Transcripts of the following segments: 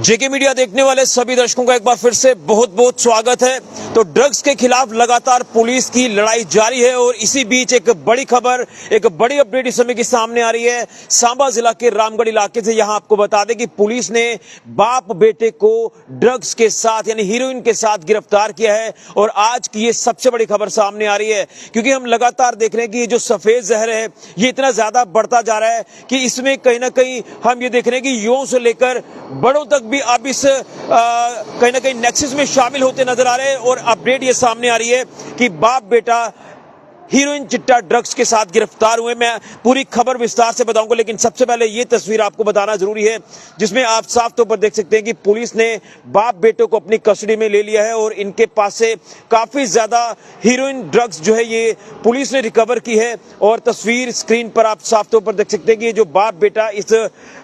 जेके media देखने वाले सभी दर्शकों का एक बार फिर से बहुत बहुत स्वागत है। तो ड्रग्स के खिलाफ लगातार पुलिस की लड़ाई जारी है और इसी बीच एक बड़ी खबर, एक बड़ी अपडेट इस समय की सामने आ रही है सांबा जिला के रामगढ़ इलाके से। यहां आपको बता दें कि पुलिस ने बाप बेटे को ड्रग्स के साथ यानी हीरोइन के साथ गिरफ्तार किया है और आज की ये सबसे बड़ी खबर सामने आ रही है, क्योंकि हम लगातार देख रहे हैं कि ये जो सफेद जहर है ये इतना ज्यादा बढ़ता जा रहा है कि इसमें कहीं ना कहीं हम ये देख रहे हैं कि युवाओं से लेकर बड़ों तक भी अब इस कहीं ना कहीं नेक्सस में शामिल होते नजर आ रहे हैं। और अपडेट ये सामने आ रही है कि बाप बेटा हीरोइन चिट्टा ड्रग्स के साथ गिरफ्तार हुए। मैं पूरी खबर विस्तार से बताऊंगा, लेकिन सबसे पहले ये तस्वीर आपको बताना जरूरी है जिसमें आप साफ तौर पर देख सकते हैं कि पुलिस ने बाप बेटों को अपनी कस्टडी में ले लिया है और इनके पास से काफी ज्यादा हीरोइन ड्रग्स जो है ये पुलिस ने रिकवर की है। और तस्वीर स्क्रीन पर आप साफ तौर पर देख सकते हैं कि ये जो बाप बेटा इस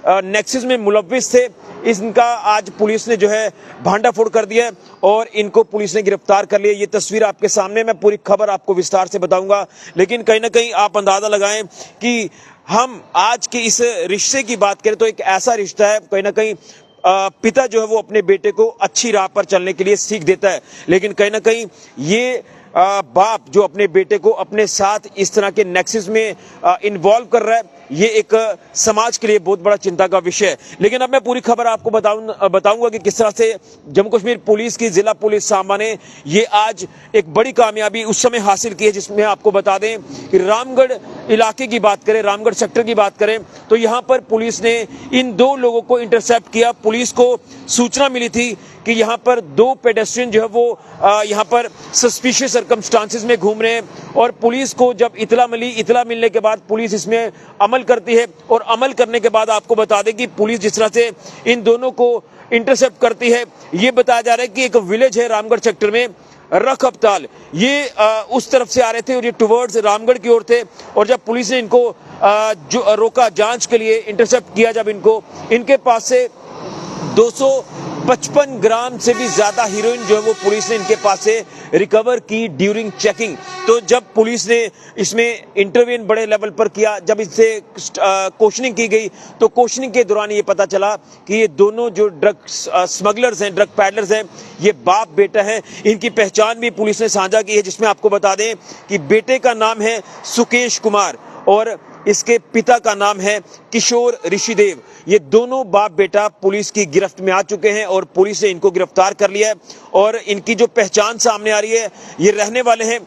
नेक्सस में मुलव्विस थे, इनका आज पुलिस ने जो है भांडाफोड़ कर दिया और इनको पुलिस ने गिरफ्तार कर लिया। ये तस्वीर आपके सामने, मैं पूरी खबर आपको विस्तार से बताऊंगा, लेकिन कहीं ना कहीं आप अंदाजा लगाएं कि हम आज के इस रिश्ते की बात करें तो एक ऐसा रिश्ता है, कहीं ना कहीं पिता जो है वो अपने बेटे को अच्छी राह पर चलने के लिए सीख देता है, लेकिन कहीं ना कहीं ये बाप जो अपने बेटे को अपने साथ इस तरह के नेक्सस में इन्वॉल्व कर रहा है, ये एक समाज के लिए बहुत बड़ा चिंता का विषय है। लेकिन अब मैं पूरी खबर आपको बताऊंगा कि किस तरह से जम्मू कश्मीर पुलिस की जिला पुलिस सांबा ने ये आज एक बड़ी कामयाबी उस समय हासिल की है, जिसमें आपको बता दें कि रामगढ़ इलाके की बात करें, रामगढ़ सेक्टर की बात करें तो यहां पर पुलिस ने इन दो लोगों को इंटरसेप्ट किया। पुलिस को सूचना मिली थी कि यहां पर दो पेडेस्ट्रियन जो है वो यहां पर सस्पिशियस सर्कमस्टांसेस में घूम रहे हैं और पुलिस को जब इतला मिलने के बाद पुलिस इसमें अमल करती है। और अमल करने के बाद आपको बता दें कि पुलिस जिस तरह से इन दोनों को इंटरसेप्ट करती है, ये बताया जा रहा है कि एक विलेज है रामगढ़ सेक्टर में रख अपताल, ये उस तरफ से आ रहे थे और ये टुवर्ड्स रामगढ़ की ओर थे। और जब पुलिस ने इनको जो रोका जांच के लिए, इंटरसेप्ट किया जब इनके पास से 255 ग्राम से भी ज्यादा हीरोइन जो है वो पुलिस ने इनके पास से रिकवर की ड्यूरिंग चेकिंग। तो जब पुलिस ने इसमें इंटरव्यून बड़े लेवल पर किया, जब इससे क्वेश्चनिंग की गई तो क्वेश्चनिंग के दौरान ये पता चला कि ये दोनों जो ड्रग स्मगलर्स हैं, ड्रग पैडलर्स हैं, ये बाप बेटा है। इनकी पहचान भी पुलिस ने साझा की है, जिसमें आपको बता दें कि बेटे का नाम है सुकेश कुमार और इसके पिता का नाम है किशोर ऋषिदेव। ये दोनों बाप बेटा पुलिस की गिरफ्त में आ चुके हैं और पुलिस ने इनको गिरफ्तार कर लिया है। और इनकी जो पहचान सामने आ रही है, ये रहने वाले हैं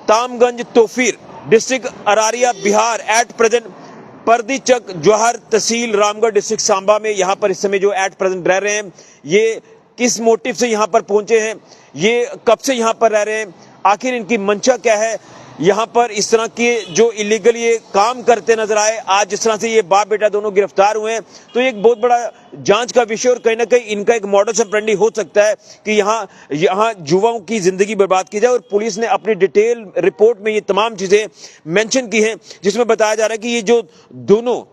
Tamganj Tofir, district Araria, Bihar. At present Pardichak Jauhar, तहसील रामगढ़, डिस्ट्रिक्ट सांबा में यहाँ पर इस समय जो एट प्रेजेंट रह रहे हैं, ये किस मोटिव से यहाँ पर पहुंचे हैं, ये कब से यहाँ पर रह रहे हैं, आखिर इनकी मंशा क्या है, यहाँ पर इस तरह के जो इलीगल ये काम करते नजर आए, आज जिस तरह से ये बाप बेटा दोनों गिरफ्तार हुए हैं, तो ये एक बहुत बड़ा जांच का विषय और कहीं ना कहीं इनका एक मॉडस ऑपरेंडी हो सकता है कि यहाँ युवाओं की जिंदगी बर्बाद की जाए। और पुलिस ने अपनी डिटेल रिपोर्ट में ये तमाम चीजें मेंशन की हैं, जिसमें बताया जा रहा है कि ये जो दोनों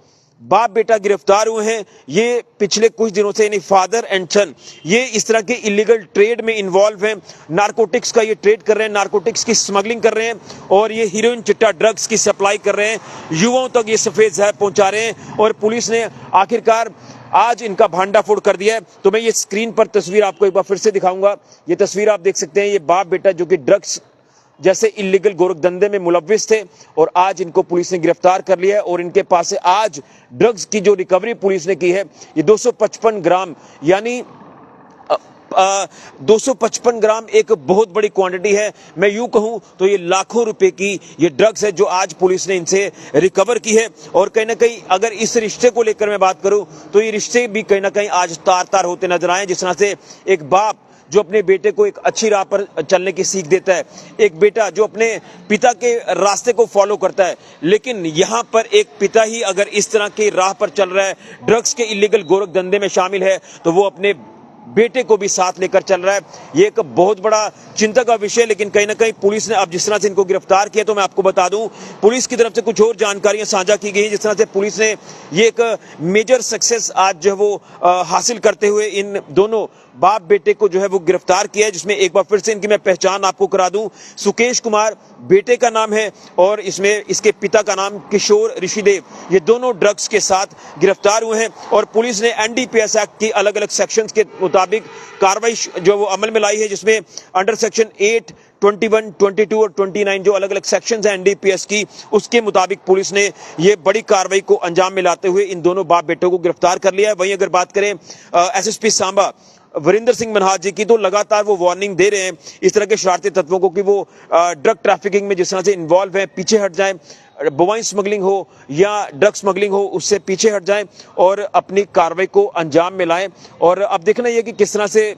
बाप बेटा गिरफ्तार हुए हैं, ये पिछले कुछ दिनों से यानी फादर एंड सन ये इस तरह के इलीगल ट्रेड में इन्वॉल्व हैं, नारकोटिक्स का ये ट्रेड कर रहे हैं, नारकोटिक्स की स्मगलिंग कर रहे हैं और ये हीरोइन चिट्टा ड्रग्स की सप्लाई कर रहे हैं, युवाओं तक ये सफेद जहर पहुंचा रहे हैं। और पुलिस ने आखिरकार आज इनका भांडाफोड़ कर दिया है। तो मैं ये स्क्रीन पर तस्वीर आपको एक बार फिर से दिखाऊंगा। ये तस्वीर आप देख सकते हैं, ये बाप बेटा जो कि ड्रग्स जैसे इलीगल गोरखधंधे में मुलव्विस थे और आज इनको पुलिस ने गिरफ्तार कर लिया है। और इनके पास से आज ड्रग्स की जो रिकवरी पुलिस ने की है, ये 255 ग्राम यानी 255 ग्राम एक बहुत बड़ी क्वांटिटी है। मैं यूं कहूं तो ये लाखों रुपए की ये ड्रग्स है जो आज पुलिस ने इनसे रिकवर की है। और कहीं ना कहीं अगर इस रिश्ते को लेकर मैं बात करूं तो ये रिश्ते भी कहीं ना कहीं आज तार तार होते नजर आए। जिस तरह से एक बाप जो अपने बेटे को एक अच्छी राह पर चलने की सीख देता है, एक बेटा जो अपने पिता के रास्ते को फॉलो करता है, लेकिन यहाँ पर एक पिता ही अगर इस तरह की राह पर चल रहा है, ड्रग्स के इलीगल गोरख धंधे में शामिल है, तो वो अपने बेटे को भी साथ लेकर चल रहा है। ये एक बहुत बड़ा चिंता का विषय। लेकिन कहीं ना कहीं पुलिस ने अब जिस तरह से इनको गिरफ्तार किया, तो मैं आपको बता दूं पुलिस की तरफ से कुछ और जानकारियां साझा की गई, जिस तरह से पुलिस ने ये एक मेजर सक्सेस आज जो है वो हासिल करते हुए इन दोनों बाप बेटे को जो है वो गिरफ्तार किया है, जिसमें एक बार फिर से इनकी मैं पहचान आपको करा दूं। सुकेश कुमार बेटे का नाम है और इसमें इसके पिता का नाम किशोर ऋषिदेव। ये दोनों ड्रग्स के साथ गिरफ्तार हुए हैं और पुलिस ने एनडीपीएस एक्ट की अलग अलग सेक्शंस के मुताबिक कार्रवाई जो वो अमल में लाई है, जिसमें अंडर सेक्शन 8, 21, 22 और 29 जो अलग अलग सेक्शंस हैं एनडीपीएस की, उसके मुताबिक पुलिस ने ये बड़ी कार्रवाई को अंजाम में लाते हुए इन दोनों बाप बेटों को गिरफ्तार कर लिया है। वहीं अगर बात करें एसएसपी सांबा वरिंदर सिंह मनहास जी की, तो लगातार वो वार्निंग दे रहे हैं इस तरह के शरारती तत्वों को कि वो ड्रग ट्रैफिकिंग में जिस तरह से इन्वॉल्व है पीछे हट जाएं, बवाइन स्मगलिंग हो या ड्रग स्मगलिंग हो उससे पीछे हट जाएं और अपनी कार्रवाई को अंजाम में लाएं। और अब देखना यह कि किस तरह से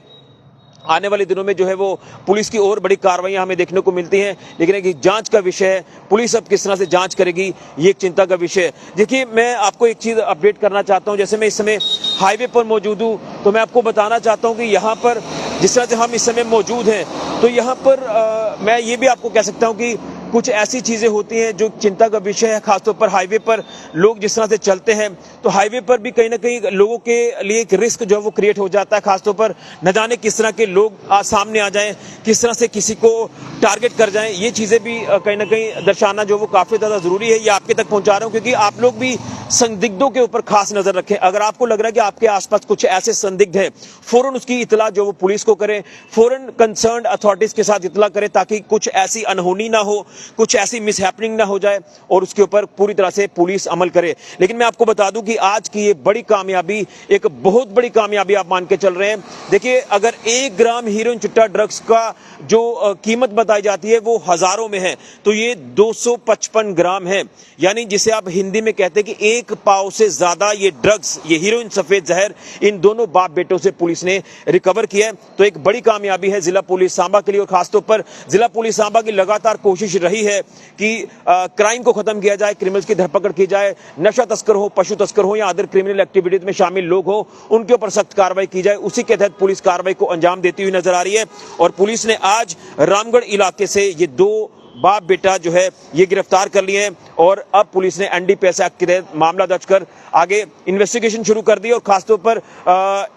आने वाले दिनों में जो है वो पुलिस की और बड़ी कार्रवाइयां हमें देखने को मिलती हैं, लेकिन एक जांच का विषय है, पुलिस अब किस तरह से जांच करेगी ये एक चिंता का विषय है। देखिए, मैं आपको एक चीज अपडेट करना चाहता हूं, जैसे मैं इस समय हाईवे पर मौजूद हूं तो मैं आपको बताना चाहता हूं कि यहाँ पर जिस तरह से हम इस समय मौजूद हैं तो यहाँ पर मैं ये भी आपको कह सकता हूँ कि कुछ ऐसी चीजें होती हैं जो चिंता का विषय है। खासतौर पर हाईवे पर लोग जिस तरह से चलते हैं तो हाईवे पर भी कहीं ना कहीं लोगों के लिए एक रिस्क जो है वो क्रिएट हो जाता है। खासतौर पर न जाने किस तरह के लोग सामने आ जाएं, किस तरह से किसी को टारगेट कर जाएं, ये चीजें भी कहीं ना कहीं दर्शाना जो वो काफी ज्यादा जरूरी है। ये आपके तक पहुंचा रहा हूं क्योंकि आप लोग भी संदिग्धों के ऊपर खास नजर रखें। अगर आपको लग रहा है कि आपके आसपास कुछ ऐसे संदिग्ध है, फौरन उसकी इतला जो वो पुलिस को करें, फौरन कंसर्न्ड अथॉरिटीज के साथ इतला करें ताकि कुछ ऐसी अनहोनी ना हो, कुछ ऐसी मिसहैपनिंग ना हो जाए और उसके ऊपर पूरी तरह से पुलिस अमल करे। लेकिन मैं आपको बता दूं कि आज की ये बड़ी कामयाबी, एक बहुत बड़ी कामयाबी आप मान के चल रहे हैं। देखिए, अगर 1 ग्राम हीरोइन चिट्टा ड्रग्स का जो कीमत बताई जाती है वो हजारों में है, तो ये 255 ग्राम है, यानी जिसे आप हिंदी में कहते हैं कि 1 पाव से ज्यादा ये ड्रग्स, ये हीरोइन सफेद जहर इन दोनों बाप बेटों से पुलिस ने रिकवर किया है। तो एक बड़ी कामयाबी है जिला पुलिस सांबा के लिए और खासतौर पर जिला पुलिस सांबा की लगातार कोशिश रही है कि क्राइम को खत्म किया जाए, क्रिमिनल्स की धरपकड़ की जाए, नशा तस्कर हो, पशु तस्कर हो या अदर क्रिमिनल एक्टिविटीज में शामिल लोग हो उनके ऊपर सख्त कार्रवाई की जाए। उसी के तहत पुलिस कार्रवाई को अंजाम देती हुई नजर आ रही है और पुलिस ने आज रामगढ़ इलाके से ये 2 बाप बेटा जो है ये गिरफ्तार कर लिए हैं और अब पुलिस ने एनडीपीएस एक्ट के तहत मामला दर्ज कर आगे इन्वेस्टिगेशन शुरू कर दी। और खासतौर पर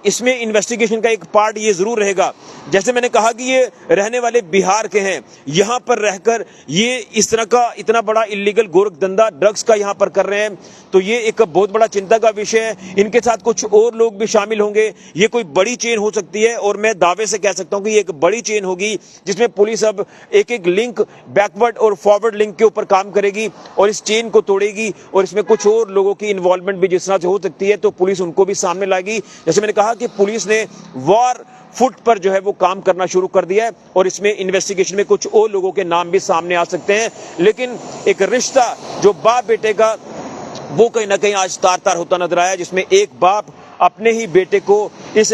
इसमें इन्वेस्टिगेशन का एक पार्ट ये जरूर रहेगा, जैसे मैंने कहा कि ये रहने वाले बिहार के हैं, यहाँ पर रहकर ये इस तरह का इतना बड़ा इलीगल गोरखधंधा ड्रग्स का यहाँ पर कर रहे हैं, तो ये एक बहुत बड़ा चिंता का विषय है। इनके साथ कुछ और लोग भी शामिल होंगे, ये कोई बड़ी चेन हो सकती है और मैं दावे से कह सकता हूं कि ये एक बड़ी चेन होगी जिसमें पुलिस अब एक एक लिंक, बैकवर्ड और फॉरवर्ड लिंक के ऊपर काम करेगी और इस चेन को तोड़ेगी और इसमें कुछ और लोगों की इन्वॉल्वमेंट भी जिस तरह से हो सकती है तो पुलिस उनको भी सामने लाएगी। जैसे मैंने कहा कि पुलिस ने वॉर फुट पर जो है वो काम करना शुरू कर दिया है और इसमें इन्वेस्टिगेशन में कुछ और लोगों के नाम भी सामने आ सकते हैं, लेकिन एक रिश्ता जो बाप बेटे का वो कहीं ना कहीं आज तार तार होता नजर आया, जिसमें एक बाप अपने ही बेटे को इस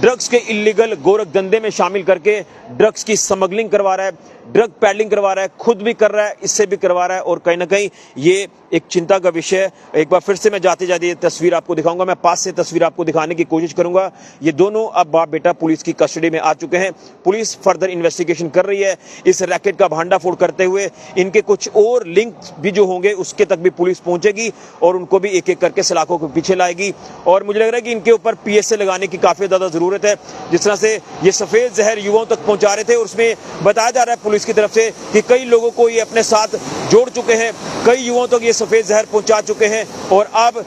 ड्रग्स के इलीगल गोरख धंधे में शामिल करके ड्रग्स की स्मगलिंग करवा रहा है, ड्रग पैडलिंग करवा रहा है, खुद भी कर रहा है, इससे भी करवा रहा है और कहीं ना कहीं ये एक चिंता का विषय है। एक बार फिर से मैं जाते जाते ये तस्वीर आपको दिखाऊंगा, मैं पास से तस्वीर आपको दिखाने की कोशिश करूंगा। ये दोनों अब बाप बेटा पुलिस की कस्टडी में आ चुके हैं। पुलिस फर्दर इन्वेस्टिगेशन कर रही है, इस रैकेट का भांडाफोड़ करते हुए इनके कुछ और लिंक भी जो होंगे उसके तक भी पुलिस पहुंचेगी और उनको भी एक एक करके सलाखों के पीछे लाएगी। और मुझे लग रहा है कि इनके ऊपर पीएसए लगाने की काफी ज्यादा जरूरत है। जिस तरह से ये सफेद जहर युवाओं तक पहुंचा रहे थे और उसमें बताया जा रहा है पुलिस की तरफ से कि कई लोगों को ये अपने साथ जोड़ चुके हैं, कई युवाओं तक ये सफेद जहर पहुंचा चुके हैं और अब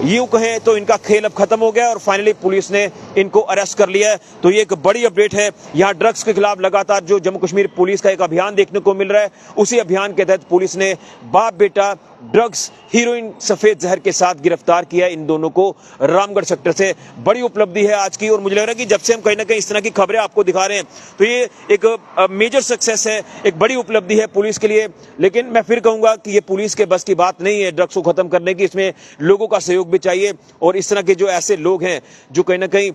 यूं कहें तो इनका खेल अब खत्म हो गया और फाइनली पुलिस ने इनको अरेस्ट कर लिया है। तो ये एक बड़ी अपडेट है। यहाँ ड्रग्स के खिलाफ लगातार जो जम्मू कश्मीर पुलिस का एक अभियान देखने को मिल रहा है, उसी अभियान के तहत पुलिस ने बाप बेटा ड्रग्स हीरोइन सफेद जहर के साथ गिरफ्तार किया इन दोनों को रामगढ़ सेक्टर से। बड़ी उपलब्धि है आज की और मुझे लग रहा है कि जब से हम कहीं ना कहीं इस तरह की खबरें आपको दिखा रहे हैं तो ये एक मेजर सक्सेस है, एक बड़ी उपलब्धि है पुलिस के लिए। लेकिन मैं फिर कहूंगा कि ये पुलिस के बस की बात नहीं है ड्रग्स को खत्म करने की, इसमें लोगों का सहयोग भी चाहिए और इस तरह के जो ऐसे लोग हैं जो कहीं ना कहीं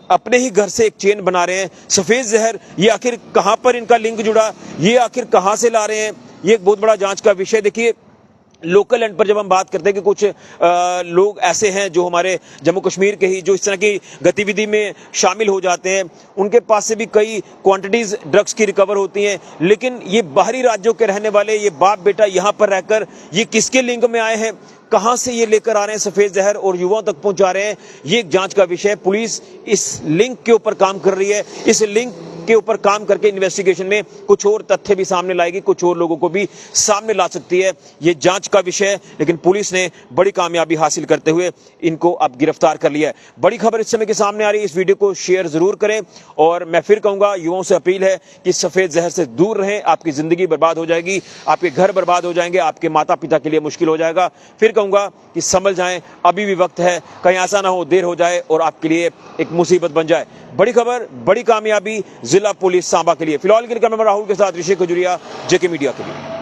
अपने ही घर से एक चेन बना रहे हैं, सफेद जहर, ये आखिर कहां पर इनका लिंक जुड़ा, ये आखिर कहां से ला रहे हैं, ये एक बहुत बड़ा जांच का विषय। देखिए, लोकल एंड पर जब हम बात करते हैं कि कुछ लोग ऐसे हैं जो हमारे जम्मू कश्मीर के ही जो इस तरह की गतिविधि में शामिल हो जाते हैं, उनके पास से भी कई क्वांटिटीज ड्रग्स की रिकवर होती हैं, लेकिन ये बाहरी राज्यों के रहने वाले ये बाप बेटा यहाँ पर रहकर ये किसके लिंक में आए हैं, कहां से ये लेकर आ रहे हैं सफेद जहर और युवाओं तक पहुंचा रहे हैं, ये एक जांच का विषय है। पुलिस इस लिंक के ऊपर काम कर रही है। इस लिंक के ऊपर काम करके इन्वेस्टिगेशन में कुछ और तथ्य भी सामने लाएगी, कुछ और लोगों को भी सामने ला सकती है। ये जांच का विषय है, लेकिन पुलिस ने बड़ी कामयाबी हासिल करते हुए इनको अब गिरफ्तार कर लिया है। बड़ी खबर इस समय के सामने आ रही है। इस वीडियो को शेयर जरूर करें और मैं फिर कहूंगा, युवाओं से अपील है कि सफेद जहर से दूर रहें। आपकी जिंदगी बर्बाद हो जाएगी, आपके घर बर्बाद हो जाएंगे, आपके माता पिता के लिए मुश्किल हो जाएगा। फिर कहूंगा कि संभल जाएं, अभी भी वक्त है, कहीं ऐसा ना हो देर हो जाए और आपके लिए एक मुसीबत बन जाए। बड़ी खबर, बड़ी कामयाबी जिला पुलिस सांबा के लिए। फिलहाल के लिए कैमरा राहुल के साथ ऋषि खजुरिया, जेके मीडिया के लिए।